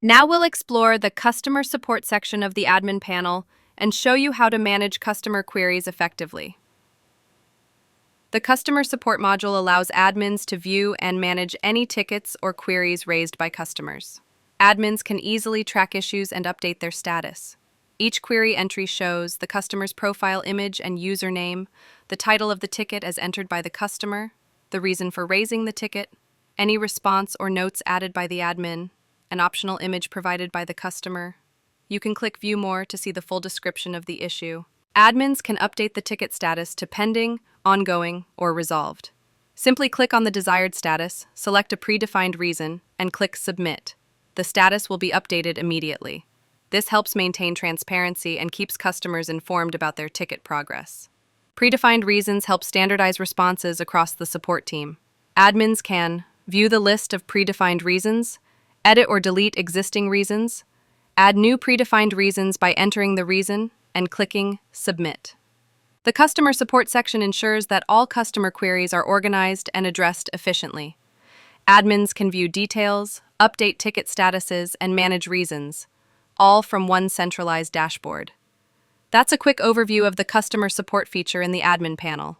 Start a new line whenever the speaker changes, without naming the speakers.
Now we'll explore the customer support section of the admin panel and show you how to manage customer queries effectively. The customer support module allows admins to view and manage any tickets or queries raised by customers. Admins can easily track issues and update their status. Each query entry shows the customer's profile image and username, the title of the ticket as entered by the customer, the reason for raising the ticket, any response or notes added by the admin, an optional image provided by the customer. You can click View More to see the full description of the issue. Admins can update the ticket status to pending, ongoing, or resolved. Simply click on the desired status, select a predefined reason, and click Submit. The status will be updated immediately. This helps maintain transparency and keeps customers informed about their ticket progress. Predefined reasons help standardize responses across the support team. Admins can view the list of predefined reasons, edit or delete existing reasons, add new predefined reasons by entering the reason and clicking Submit. The customer support section ensures that all customer queries are organized and addressed efficiently. Admins can view details, update ticket statuses, and manage reasons, all from one centralized dashboard. That's a quick overview of the customer support feature in the admin panel.